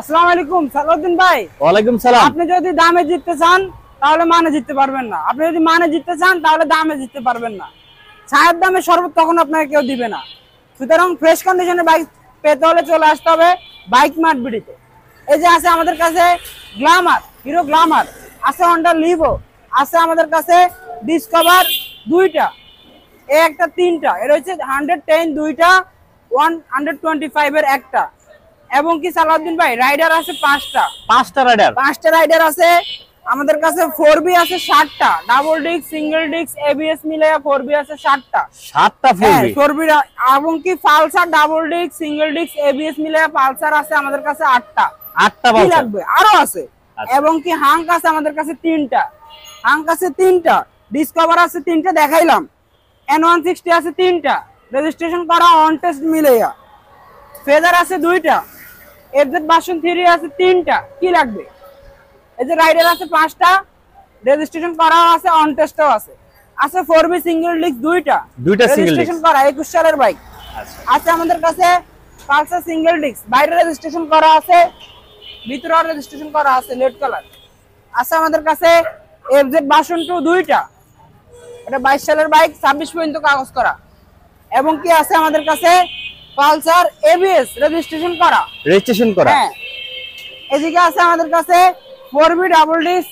আসসালামু আলাইকুম সালাউদ্দিন ভাই। ওয়ালাইকুম সালাম। আপনি যদি দামে জিততে চান তাহলে মানে জিততে পারবেন না, আপনি যদি মানে জিততে চান তাহলে দামে জিততে পারবেন না। ছায়ের দামে শরবত তখন আপনাকে কেউ দিবে না। সুতরাং ফ্রেশ কন্ডিশনে বাইক পেতে হলে চলে আসতে হবে বাইক মার্ট বিডিতে। এই যে আছে আমাদের কাছে গ্ল্যামার, হিরো গ্ল্যামার আছে, হন্ডা লিভো আছে আমাদের কাছে, ডিসকভার দুইটা, এ একটা তিনটা, এটা হচ্ছে 110 দুইটা, 125 এর একটা, এবং কি সালাউদ্দিন ভাই রাইডার আছে পাঁচটা রাইডার আছে আমাদের কাছে। 4B আছে 60টা, double disc single disc ABS মিলায়া 4B আছে 60টা 4B, এবং কি Pulsar double disc single disc ABS মিলায়া পালসার আছে আমাদের কাছে 8টা কি লাগবে আরো আছে। এবং কি হাঙ্ক আছে আমাদের কাছে 3টা, হাঙ্ক আছে 3টা, ডিসকভার আছে 3টা দেখাইলাম, N160 আছে 3টা রেজিস্ট্রেশন করা অন টেস্ট মিলায়া, ফেজার আছে 2টা, FZ ভার্সন 3 আছে 3টা কি লাগবে। এই যে রাইডার আছে 5টা রেজিস্ট্রেশন করা আছে, অন টেস্টও আছে। 4B সিঙ্গেল ডিস্ক দুইটা রেজিস্ট্রেশন করা 21 সালের বাইক আছে আমাদের কাছে। পালসার সিঙ্গেল ডিস্ক বাইরে রেজিস্ট্রেশন করা আছে, ভিতরে রেজিস্ট্রেশন করা আছে, রেড কালার আছে আমাদের কাছে। FZ ভার্সন 2 দুইটা, এটা 22 সালের বাইক, 26 পর্যন্ত কাগজ করা। এবং কি আছে আমাদের কাছে পালসার এবিএস রেজিস্ট্রেশন করা হ্যাঁ। এদিকে আছে আমাদের কাছে 4B double disc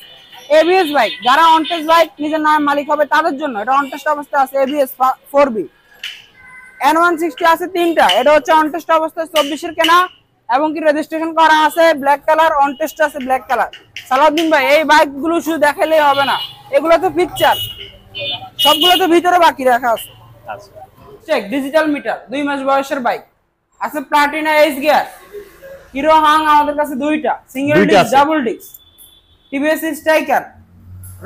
ABS bike, যারা অনটেস্ট বাইক নিজের নামে মালিক হবে তাদের জন্য এটা অনটেস্ট অবস্থায় আছে এবিএস 4B। N160 আছে 3টা, এটা হচ্ছে অনটেস্ট অবস্থায় 24 এর কেনা, এবং কি রেজিস্ট্রেশন করা আছে ব্ল্যাক কালার, অনটেস্ট আছে ব্ল্যাক কালার। সালাউদ্দিন ভাই এই বাইকগুলো শুধু দেখাইলেই হবে না, এগুলো তো পিকচার, সবগুলো তো ভিতরে বাকি রাখা আছে। চেক ডিজিটাল মিটার, 2 মাস বয়সের বাইক আছে। Platina H gear, hero Hang আমাদের কাছে দুইটা, single disc double disc, TVS Striker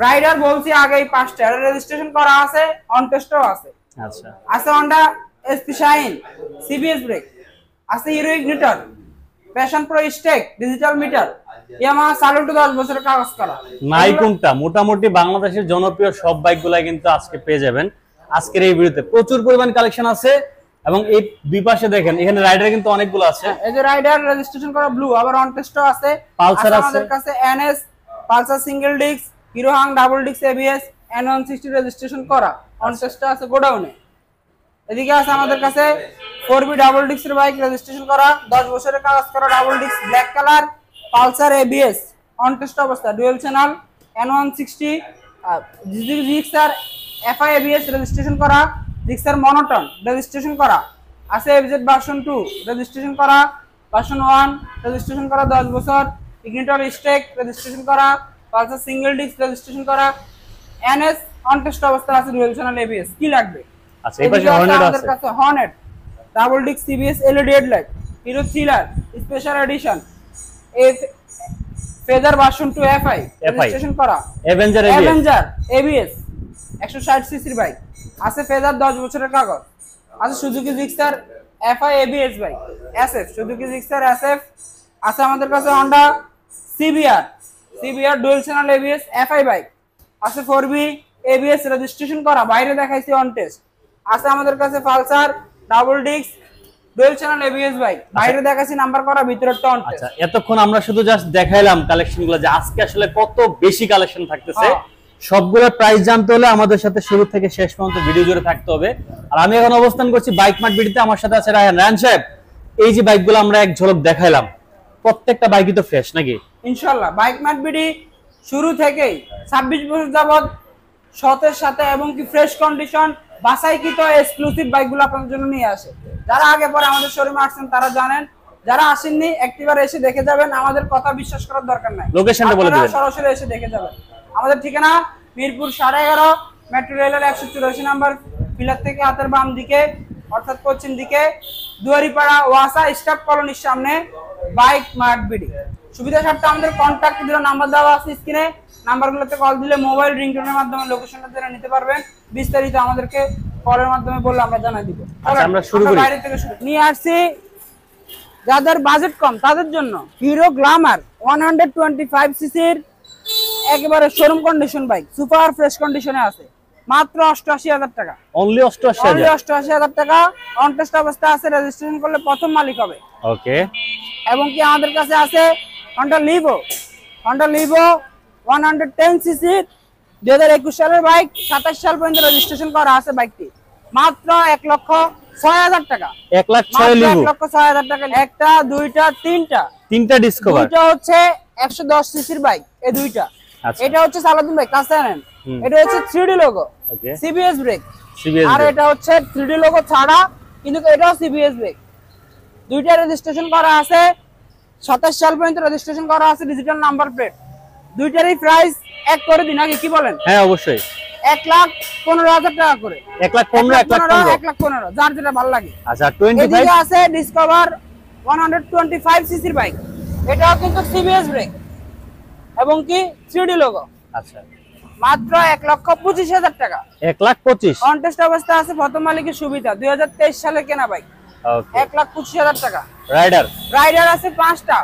Raider বলছি আগেই 5টা, এটা রেজিস্ট্রেশন করা আছে, অন টেস্টও আছে। আচ্ছা আছে Honda SP shine CBS brake আছে, Hero Ignitor, Passion Pro Xtec digital meter, Yamaha Saluto 10 বছরের কাগজ করা। নাই কোনটা মোটামুটি বাংলাদেশের জনপ্রিয় সব বাইকগুলাই কিন্তু আজকে পেয়ে যাবেন আজকের এই ভিডিওতে। প্রচুর পরিমাণ কালেকশন আছে, এবং এই দুই পাশে দেখেন এখানে রাইডার কিন্তু অনেকগুলো আছে। এই যে রাইডার রেজিস্ট্রেশন করা ব্লু, আবার অন টেস্টও আছে। পালসার আছে আমাদের কাছে NS Pulsar single disk, hero Hang double disc ABS, N160 registration করা, অন টেস্টও আছে গোডাউনে। এদিকে আছে আমাদের কাছে 4B ডাবল ডিস্কের বাইক রেজিস্ট্রেশন করা 10 বছরের কাগজ করা, double disc black colour, Pulsar ABS on test অবস্থা, dual channel, N160 Gixxer FI ABS registration করা, জিক্সার মনোটন রেজিস্ট্রেশন করা আছে। FZ ভার্সন 2 রেজিস্ট্রেশন করা, ভার্সন 1 রেজিস্ট্রেশন করা 10 বছর, ইগনিটর স্টেক রেজিস্ট্রেশন করা, পালসার সিঙ্গেল ডিস্ক রেজিস্ট্রেশন করা, এনএস অন টেস্ট অবস্থা আছে, ডুয়াল চ্যানেল এবিএস কি লাগবে। আচ্ছা এই পাশে হর্নেট আছে, আমাদের কাছে Hornet double disc CBS LED headlight, hero thriller special edition, phasor version 2 FI registration করা, অ্যাভেঞ্জার এবিএস 160 সিসির বাইক আছে, ফেজার 10 বছরের কাগজ আছে। Suzuki Gixxer FI ABS bike SF, Suzuki Gixxer SF আছে আমাদের কাছে। Honda CBR dual channel ABS FI bike আছে, 4B এবিএস রেজিস্ট্রেশন করা, বাইরে দেখাইছি অন টেস্ট আছে আমাদের কাছে। Pulsar double disk dual channel ABS bike, বাইরে দেখাইছি নাম্বার করা, ভিতরটা অন টেস্ট। আচ্ছা এতক্ষণ আমরা শুধু জাস্ট দেখাইলাম কালেকশনগুলো, যে আজকে আসলে কত বেশি কালেকশন থাকতেছে। সবগুলোর প্রাইস জানতে হলে আমাদের সাথে শুরু থেকে শেষ পর্যন্ত ভিডিও জুড়ে থাকতে হবে। আর আমি এখন অবস্থান করছি বাইক মার্ট বিডিতে, আমার সাথে আছে রায়হান। রায়হান সাহেব, এই যে বাইকগুলো আমরা এক ঝলক দেখাইলাম, প্রত্যেকটা বাইকই তো ফ্রেশ নাকি? ইনশাআল্লাহ বাইক মার্ট বিডি শুরু থেকেই 26 বছর যাবত সতের সাথে এবং কি ফ্রেশ কন্ডিশন বাছাইকৃত এক্সক্লুসিভ বাইকগুলো আপনাদের জন্য নিয়ে আসে। যারা আগে পরে আমাদের শোরুমে আসছেন তারা জানেন, যারা আসেননি একটিবার এসে দেখে যাবেন, আমাদের কথা বিশ্বাস করার দরকার নাই, লোকেশনটা বলে দিবেন, সরাসরি এসে দেখে যাবেন। আমাদের ঠিকানা মিরপুর 11.5 মেট্রো রেলের 184 নাম্বার পিলার থেকে হাতের বাম দিকে অর্থাৎ পশ্চিম দিকে, দুয়ারিপাড়া ওয়াসা স্টাফ কলোনির সামনে বাইক মার্ট বিডি। সুবিধা স্বার্থে আমাদের কন্ট্যাক্ট নাম্বার দেওয়া আছে স্ক্রিনে, নাম্বারগুলোতে কল দিলে মোবাইল রিংটোনের মাধ্যমে লোকেশনটা জেনে নিতে পারবেন। বিস্তারিত আমাদেরকে কলের মাধ্যমে বললে আমরা জানাই দিব। আমরা শুরু করি। বাইরে থেকে শুরু নিয়ে আসছি যাদের বাজেট কম তাদের জন্য হিরো গ্ল্যামার 125 সিসির একেবারে showroom condition bike, super fresh কন্ডিশনে আছে। মাত্র 88,000 টাকা। অনলি 88,000। অনলি 88,000 টাকা। অন টেস্ট অবস্থা আছে, রেজিস্ট্রেশন করলে প্রথম মালিক হবে। ওকে। এবং কি আমাদের কাছে আছে হন্ডা লিভো 110 সিসি 2021 সালের বাইক, 27 সাল পর্যন্ত রেজিস্ট্রেশন করা আছে বাইকটি। মাত্র 1,06,000 টাকা। 1,06,000 লিভো। 1,06,000 টাকা। একটা, দুইটা, তিনটা ডিসকভার। দুইটা হচ্ছে 110 সিসির বাইক, এই দুইটা। আচ্ছা। এটা হচ্ছে সালাউদ্দিন ভাই কাছে আনেন। এটা হচ্ছে 3D logo, okay. CBS brake. CBS আর এটা হচ্ছে 3D লোগো ছাড়া, কিন্তু এটাও সিবিএস ব্রেক। দুইটা রেজিস্ট্রেশন করা আছে, 27 সাল পর্যন্ত রেজিস্ট্রেশন করা আছে, ডিজিটাল নাম্বার প্লেট। দুইটারই প্রাইস এক করে দিন আগে, কি বলেন? হ্যাঁ অবশ্যই। 1,15,000 টাকা করে। 1,15,000 1,15,000 যার যেটা ভালো লাগে। আচ্ছা 25। এদিকে আছে ডিসকভার 125 সিসির বাইক, এটাও কিন্তু সিবিএস ব্রেক এবং কি 3D লোগো। আচ্ছা মাত্র 1,25,000 টাকা। 1,25,000। অন টেস্ট অবস্থা আছে, প্রথম মালিকের সুবিধা, 2023 সালে কেনা বাইক। ওকে। 1,25,000 টাকা। রাইডার আছে 5টা।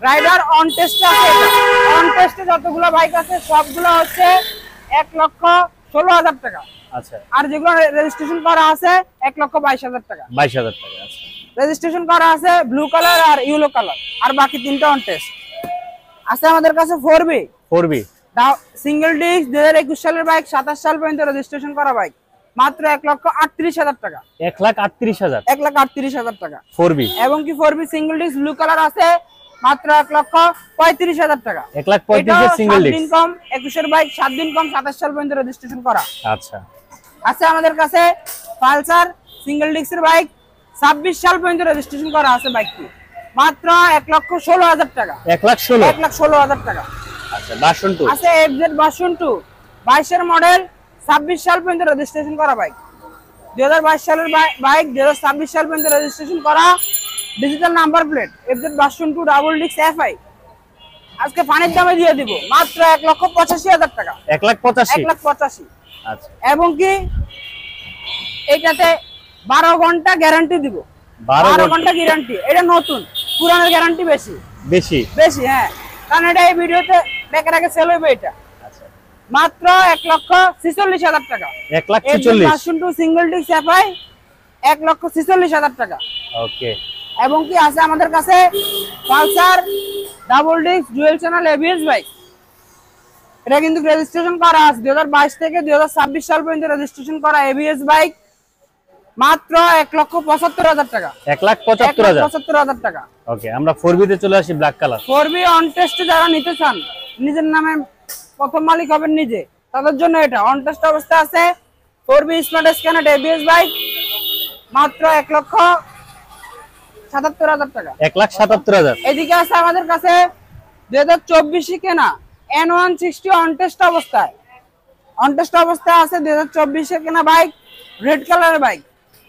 রাইডার অন টেস্টে আছে। অন টেস্টে যতগুলো বাইক আছে সবগুলো হচ্ছে 1,16,000 টাকা। আচ্ছা। আর যেগুলো রেজিস্ট্রেশন করা আছে 1,22,000 টাকা। 22,000 টাকা। আচ্ছা। রেজিস্ট্রেশন করা আছে ব্লু কালার আর ইয়েলো কালার, আর বাকি তিনটা অন টেস্ট আছে আমাদের কাছে। 4B সিঙ্গেল ডিস্ক 2021 সালের বাইক, 27 সাল পর্যন্ত রেজিস্ট্রেশন করা বাইক। মাত্র 1,38,000 টাকা। 1,38,000। 1,38,000 টাকা। 4B এবং কি 4B single disc blue colour আছে, মাত্র 1,35,000 টাকা। 1,35,000 সিঙ্গেল ডিস্ক। 7 দিন কম 21 এর বাইক, 7 দিন কম 27 সাল পর্যন্ত রেজিস্ট্রেশন করা। আচ্ছা। আছে আমাদের কাছে পালসার সিঙ্গেল ডিস্কের বাইক, 26 সাল পর্যন্ত রেজিস্ট্রেশন করা আছে বাইকটি। মাত্র 1,16,000 টাকা। 1,16,000 টাকা। আচ্ছা। ভার্সন 2 আছে FZ ভার্সন 2 22 এর মডেল, 26 সাল পর্যন্ত রেজিস্ট্রেশন করা বাইক। 2022 সালের বাইক, 2026 সাল পর্যন্ত রেজিস্ট্রেশন করা, digital number plate, FZ version 2 double disc FI। আজকে পানির দামে দিয়ে দিব মাত্র 1,85,000 টাকা। 1,85,000। আচ্ছা। এবং কি এটাতে 12 ঘন্টা গ্যারান্টি দিব। 12 ঘন্টা গ্যারান্টি। এটা নতুন, পুরানোর গ্যারান্টি বেশি। হ্যাঁ, কারণ এটা এই ভিডিওতে বেকার আগে সেল হইবে এটা। আচ্ছা। মাত্র 1,46,000 টাকা। 1,46,000 ভার্সন 2 সিঙ্গেল ডিস্ক FI, 1,46,000 টাকা। ওকে। এবং কি আছে আমাদের কাছে Pulsar double disk dual channel ABS bike. এটা কিন্তু রেজিস্ট্রেশন করা আছে 2022 থেকে 2026 সাল পর্যন্ত রেজিস্ট্রেশন করা ABS বাইক। মাত্র 1,75,000 টাকা। 1,75,000 টাকা। ওকে। আমরা 4B তে চলে আসি, ব্ল্যাক কালার। 4B অন টেস্টে যারা নিতে চান, নিজের নামে প্রথম মালিক হবেন নিজে, তাদের জন্য এটা অন টেস্ট অবস্থা আছে। 4B smart scanner ABS bike, মাত্র 1,77,000 টাকা। 1,77,000। এদিকে আছে আমাদের কাছে 2024 কেনা N160 অন টেস্ট অবস্থায়। আছে 2024 কেনা বাইক, রেড কালারের বাইক।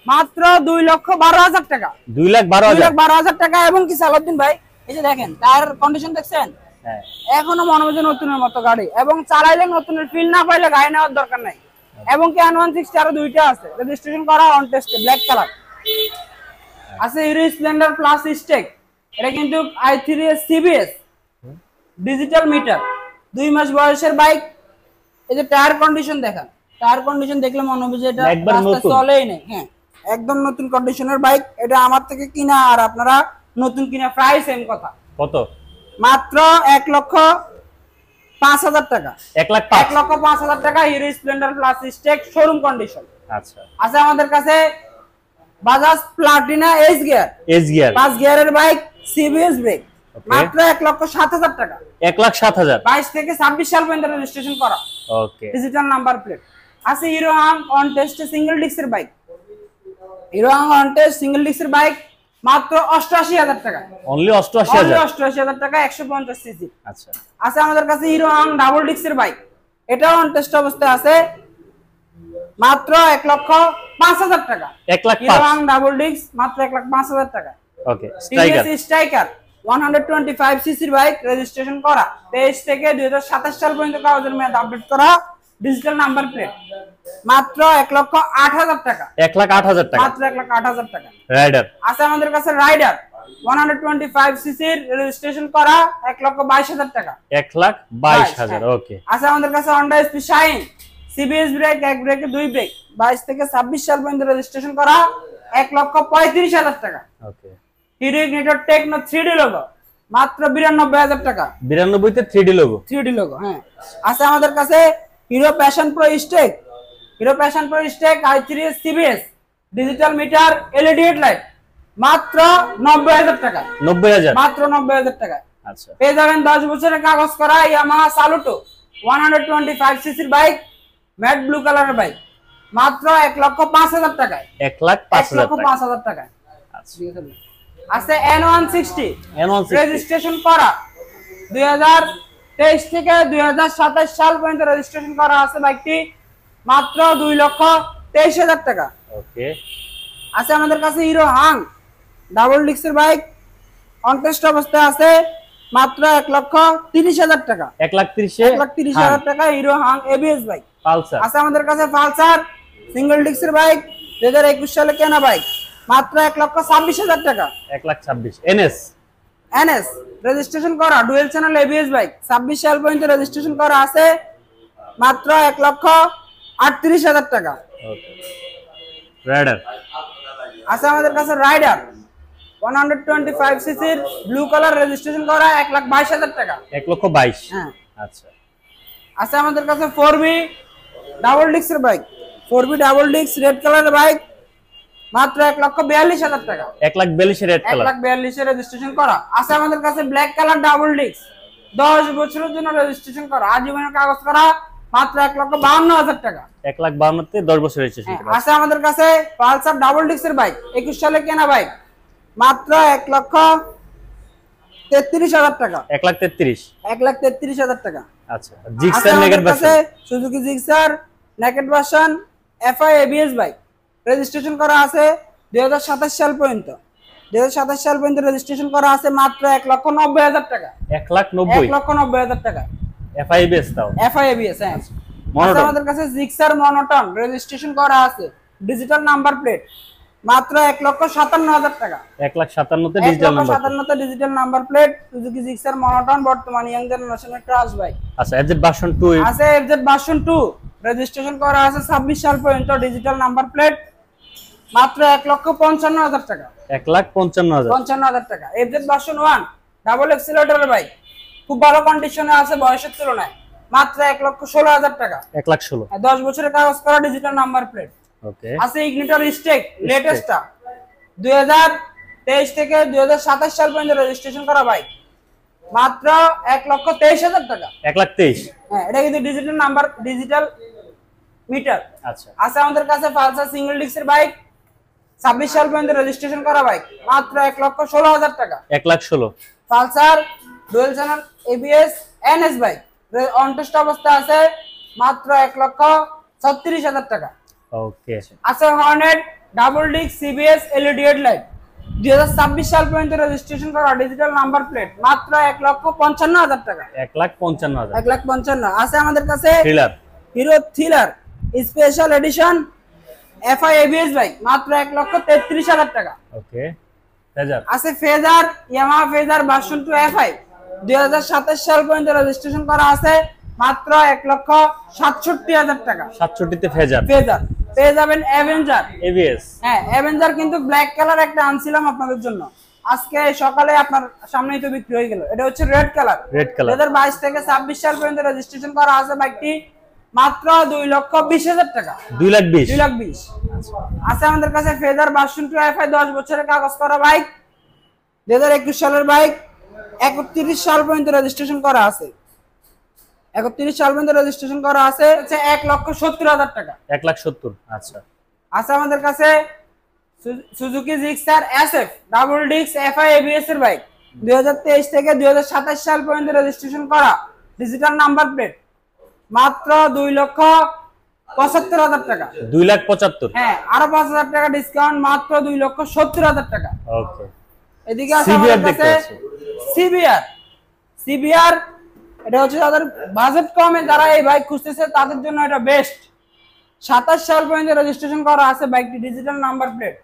মাত্র 2,12,000 টাকা। 2,12,000 টাকা। এবং কি সালাউদ্দিন ভাই, এই যে দেখেন টায়ার কন্ডিশন দেখছেন, এখনো মনে হচ্ছে নতুনের মতো গাড়ি, এবং চালাইলে নতুনের ফিল না পাইলে গাড়ি নেওয়ার দরকার নাই। এবং কি N160 আরো দুইটা আছে রেজিস্ট্রেশন করা অন টেস্টে, ব্ল্যাক কালার আছে। হিরো স্প্লেন্ডার প্লাস স্টেক, এটা কিন্তু i3 CBS ডিজিটাল মিটার, 2 মাস বয়সের বাইক। এই যে টায়ার কন্ডিশন দেখেন, টায়ার কন্ডিশন দেখলে মনে হবে যে এটা রাস্তা চলেই নেই। হ্যাঁ, একদম নতুন কন্ডিশনের বাইক। এটা আমার থেকে কিনা আর আপনারা নতুন কিনা প্রায় সেম কথা। কত? মাত্র 1,05,000 টাকা। 1,05,000 টাকা। Hero Splendor Plus Xtec showroom condition. আচ্ছা। আছে আমাদের কাছে বাজাজ প্লাটিনা এস গিয়ার 5 গিয়ারের বাইক, CBS ব্রেক। মাত্র 1,07,000 টাকা। 1,07,000। 22 থেকে 26 সাল পর্যন্ত রেজিস্ট্রেশন করা। ওকে। Digital number plate. আছে Hero Hunk on test single ডিস্কের bike. Hero Hunk on test single ডিস্কের বাইক, মাত্র 88,000 টাকা। অনলি 88,000। 88,000 টাকা। 150 সিসি। আচ্ছা। আছে আমাদের কাছে হিরো হাং ডাবল ডিস্কের বাইক, এটাও অন টেস্ট অবস্থায় আছে। মাত্র 1,05,000 টাকা। 1,05,000 হিরো হাং ডাবল ডিস্ক, মাত্র 1,05,000 টাকা। ওকে। স্ট্রাইকার 125 সিসির বাইক, রেজিস্ট্রেশন করা 23 থেকে 2027 সাল পর্যন্ত কাগজের মেয়াদ আপডেট করা, ডিজিটাল নাম্বার প্লেট। মাত্র 1,08,000 টাকা। 1,08,000 টাকা। মাত্র 1,08,000 টাকা। রাইডার আছে আমাদের কাছে রাইডার 125 সিসির, রেজিস্ট্রেশন করা, 1,22,000 টাকা। 1,22,000। ওকে। আছে আমাদের কাছে Honda SP shine CBS break, এক ব্রেকে 2 ব্রেক, 22 থেকে 26 সাল পর্যন্ত রেজিস্ট্রেশন করা, 1,35,000 টাকা। Okay, Hero Ignitor techno 3D logo মাত্র 92,000 টাকা। 92 তে 3D লোগো। 3D লোগো, হ্যাঁ। আছে আমাদের কাছে Hero Passion Pro Xtec, Hero Passion Pro Xtec i3 CBS digital meter LED headlight মাত্র 90,000 টাকা। 90,000 মাত্র 90,000 টাকা। আচ্ছা, পেয়ে যাবেন 10 বছরের কাগজ করা ইয়ামাহা সালুটো 125 সিসির বাইক, ম্যাট ব্লু কালারের বাইক মাত্র 1,05,000 টাকায়। 1,05,000 টাকায়। আচ্ছা, আছে N160 N160 রেজিস্ট্রেশন করা 2023 থেকে 2027 সাল পর্যন্ত রেজিস্ট্রেশন করা আছে বাইকটি মাত্র 2,23,000 টাকা। ওকে, আছে আমাদের কাছে হিরো হাং ডাবল ডিস্কের বাইক অনটেস্ট অবস্থায় আছে মাত্র 1,30,000 টাকা। 1,30,000 টাকা hero Hang ABS bike. Pulsar আছে আমাদের কাছে পালসার সিঙ্গেল ডিস্কের বাইক 2021 সালে কেনা বাইক মাত্র 1,26,000 টাকা। 1,26,000 এনএস এনএস রেজিস্ট্রেশন করা ডুয়েল চ্যানেল এবিএস বাইক 26 সাল পর্যন্ত রেজিস্ট্রেশন করা আছে মাত্র 1,38,000 টাকা। ওকে, রাইডার আছে আমাদের কাছে রাইডার 125 সিসির ব্লু কালার রেজিস্ট্রেশন করা 1,22,000 টাকা। 1,22,000 হ্যাঁ। আচ্ছা, আছে আমাদের কাছে 4B ডাবল ডিস্কের bike, 4B double disc red কালারের বাইক মাত্র 1,42,000 টাকা। 1,42,000 রেড কালার, 1,42,000 রেজিস্ট্রেশন করা। আছে আমাদের কাছে ব্ল্যাক কালার ডাবল ডিস্ক 10 বছরের জন্য রেজিস্ট্রেশন করা, আজীবনের কাগজ করা মাত্র 1,52,000 টাকা। 1,52,000 তে 10 বছর রেজিস্ট্রেশন করা। আছে আমাদের কাছে পালসার ডাবল ডিস্কের বাইক 21 সালে কেনা বাইক মাত্র 1,33,000 টাকা। 1,33,000 1,33,000 টাকা। আচ্ছা, Gixxer naked version, Suzuki Gixxer naked version FI ABS bike registration করা আছে 2027 সাল পর্যন্ত। 2027 সাল পর্যন্ত রেজিস্ট্রেশন করা আছে মাত্র 1,90,000 টাকা। 1,90,000 1,90,000 টাকা। এফআইবিএস তাও, এফআই এবিএস, হ্যাঁ। মনোটন। আমাদের কাছে জিক্সার মনোটন রেজিস্ট্রেশন করা আছে ডিজিটাল নাম্বার প্লেট মাত্র 1,57,000 টাকা। 1,57,000 তে ডিজিটাল নাম্বার। 1,57,000 তে digital number plate Suzuki Gixxer monotone বর্তমান ইয়াং জেনারেশনের ক্রাশ বাইক। আচ্ছা, এফজেড ভার্সন 2 আছে এফজেড ভার্সন 2 রেজিস্ট্রেশন করা আছে 26 সাল পর্যন্ত ডিজিটাল নাম্বার প্লেট মাত্র 1,55,000 টাকা। 1,55,000 টাকা। এফজেড ভার্সন 1 ডাবল এক্সিলারেটরের বাইক খুব ভালো কন্ডিশনে আছে বয়সের তুলনায় মাত্র 1,16,000 টাকা। 1,16,000 10 বছরের কাগজ করা ডিজিটাল নাম্বার প্লেট। ওকে, আছে ইগনিটর স্টেক লেটেস্টটা 2023 থেকে 2027 সাল পর্যন্ত রেজিস্ট্রেশন করা বাইক মাত্র 1,23,000 টাকা। 1,23,000 হ্যাঁ, এটা কিন্তু ডিজিটাল নাম্বার ডিজিটাল মিটার। আচ্ছা, আছে আমাদের কাছে পালসার সিঙ্গেল ডিস্কের বাইক 26 সাল পর্যন্ত রেজিস্ট্রেশন করা বাইক মাত্র 1,16,000 টাকা। 1,16,000 Pulsar dual channel ABS NS bike on test অবস্থা আছে মাত্র 1,36,000 টাকা। ওকে, আছে Hornet double disc CBS LED headlight 2026 সাল পর্যন্ত রেজিস্ট্রেশন করা ডিজিটাল নাম্বার প্লেট মাত্র 1,55,000 টাকা। 1,55,000 1,55,000। আছে আমাদের কাছে thriller hero thriller special edition FI ABS bike মাত্র 1,33,000 টাকা। ওকে, ফেজার আছে phasor Yamaha phasor version 2 FI 2027 সাল পর্যন্ত রেজিস্ট্রেশন করা আছে মাত্র 1,67,000 টাকা। 67 তে ফেজার। ফেজার পেয়ে যাবেন অ্যাভেঞ্জার এবিএস, হ্যাঁ, অ্যাভেঞ্জার কিন্তু ব্ল্যাক কালার একটা আনছিলাম আপনাদের জন্য, আজকে সকালে আপনার সামনেই তো বিক্রি হয়ে গেল। এটা হচ্ছে রেড কালার। 2022 থেকে 26 সাল পর্যন্ত রেজিস্ট্রেশন করা আছে বাইকটি মাত্র 2,20,000 টাকা। 2,20,000 আছে আমাদের কাছে ফেজার ভার্সন 2 এফআই 10 বছরের কাগজ করা বাইক 2021 সালের বাইক 31 সাল পর্যন্ত রেজিস্ট্রেশন করা আছে। 31 সাল পর্যন্ত রেজিস্ট্রেশন করা আছে 1,70,000 টাকা। 1,70,000 আচ্ছা। আছে আমাদের কাছে Suzuki Gixxer SF double disc FI ABS এর বাইক 2023 থেকে 2027 সাল পর্যন্ত রেজিস্ট্রেশন করা ডিজিটাল নাম্বার প্লেট মাত্র 2,75,000 টাকা। 2,75,000 হ্যাঁ, আরো 5,000 টাকা ডিসকাউন্ট মাত্র 2,70,000 টাকা। ওকে, এদিকে আছে আমাদের কাছে সিবিআর এটা হচ্ছে যাদের বাজেট কমে যারা এই বাইক খুঁজতেছে তাদের জন্য এটা বেস্ট। 27 সাল পর্যন্ত রেজিস্ট্রেশন করা আছে বাইকটি ডিজিটাল নাম্বার প্লেট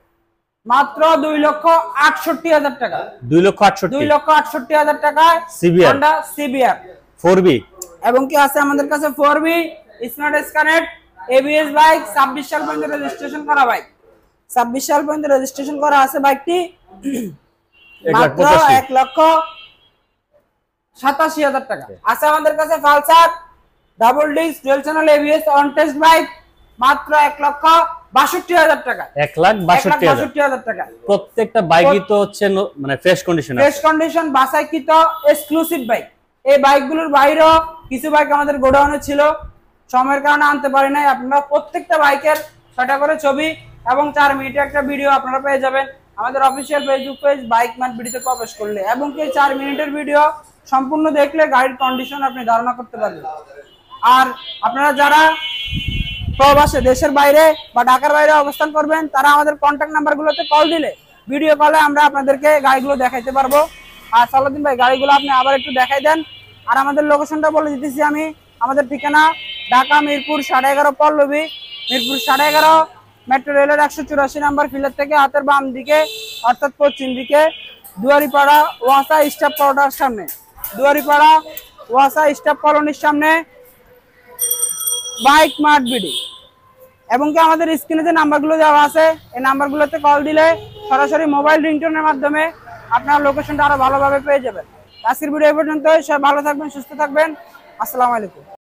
মাত্র 2,68,000 টাকা। 2,68,000 টাকায় সিবিআর হন্ডা সিবিআর 4B এবং কি আছে আমাদের কাছে 4B স্মার্ট স্ক্যানেট এবিএস বাইক, 26 সাল পর্যন্ত রেজিস্ট্রেশন করা বাইক, 26 সাল পর্যন্ত রেজিস্ট্রেশন করা আছে বাইকটি। মাত্র 1,87,000 টাকা। আছে আমাদের কাছে Pulsar double disk dual channel ABS on test bike, মাত্র 1,62,000 টাকা। 1,62,000 টাকা। প্রত্যেকটা বাইকই তো হচ্ছে মানে ফ্রেশ কন্ডিশন আছে, ফ্রেশ কন্ডিশন বাছাইকৃত এক্সক্লুসিভ বাইক। এই বাইকগুলোর বাইরেও কিছু বাইক আমাদের গোডাউনে ছিল, সময়ের কারণে আনতে পারি নাই। আপনারা প্রত্যেকটা বাইকের 6টা করে ছবি এবং 4 মিনিটের একটা ভিডিও আপনারা পেয়ে যাবেন আমাদের official Facebook page bike mart ভিডিওতে প্রবেশ করলে, এবং এই 4 মিনিটের ভিডিও সম্পূর্ণ দেখলে গাড়ির কন্ডিশন আপনি ধারণা করতে পারবেন। আর আপনারা যারা প্রবাসে দেশের বাইরে বা ঢাকার বাইরে অবস্থান করবেন, তারা আমাদের কন্ট্যাক্ট নাম্বারগুলোতে কল দিলে ভিডিও কলে আমরা আপনাদেরকে গাড়িগুলো দেখাইতে পারবো। আর সালাউদ্দিন ভাই, গাড়িগুলো আপনি আবার একটু দেখাই দেন। আর আমাদের লোকেশনটা বলে দিতেছি আমি। আমাদের ঠিকানা ঢাকা মিরপুর 11.5 পল্লবী, মিরপুর 11.5 মেট্রো রেলের 184 নাম্বার ফিলার থেকে হাতের বাম দিকে অর্থাৎ পশ্চিম দিকে, দুয়ারিপাড়া ওয়াসা স্টাফ কলোনির সামনে, দুয়ারিপাড়া ওয়াসা স্টাফ কলোনির সামনে বাইক মার্ট বিডি। এবং কি আমাদের স্ক্রিনে যে নাম্বারগুলো দেওয়া আছে, এই নাম্বারগুলোতে কল দিলে সরাসরি মোবাইল রিংটোনের মাধ্যমে আপনার লোকেশনটা আরো ভালোভাবে পেয়ে যাবেন। আজকের ভিডিও এই পর্যন্ত। সবাই ভালো থাকবেন, সুস্থ থাকবেন। আসসালামু আলাইকুম।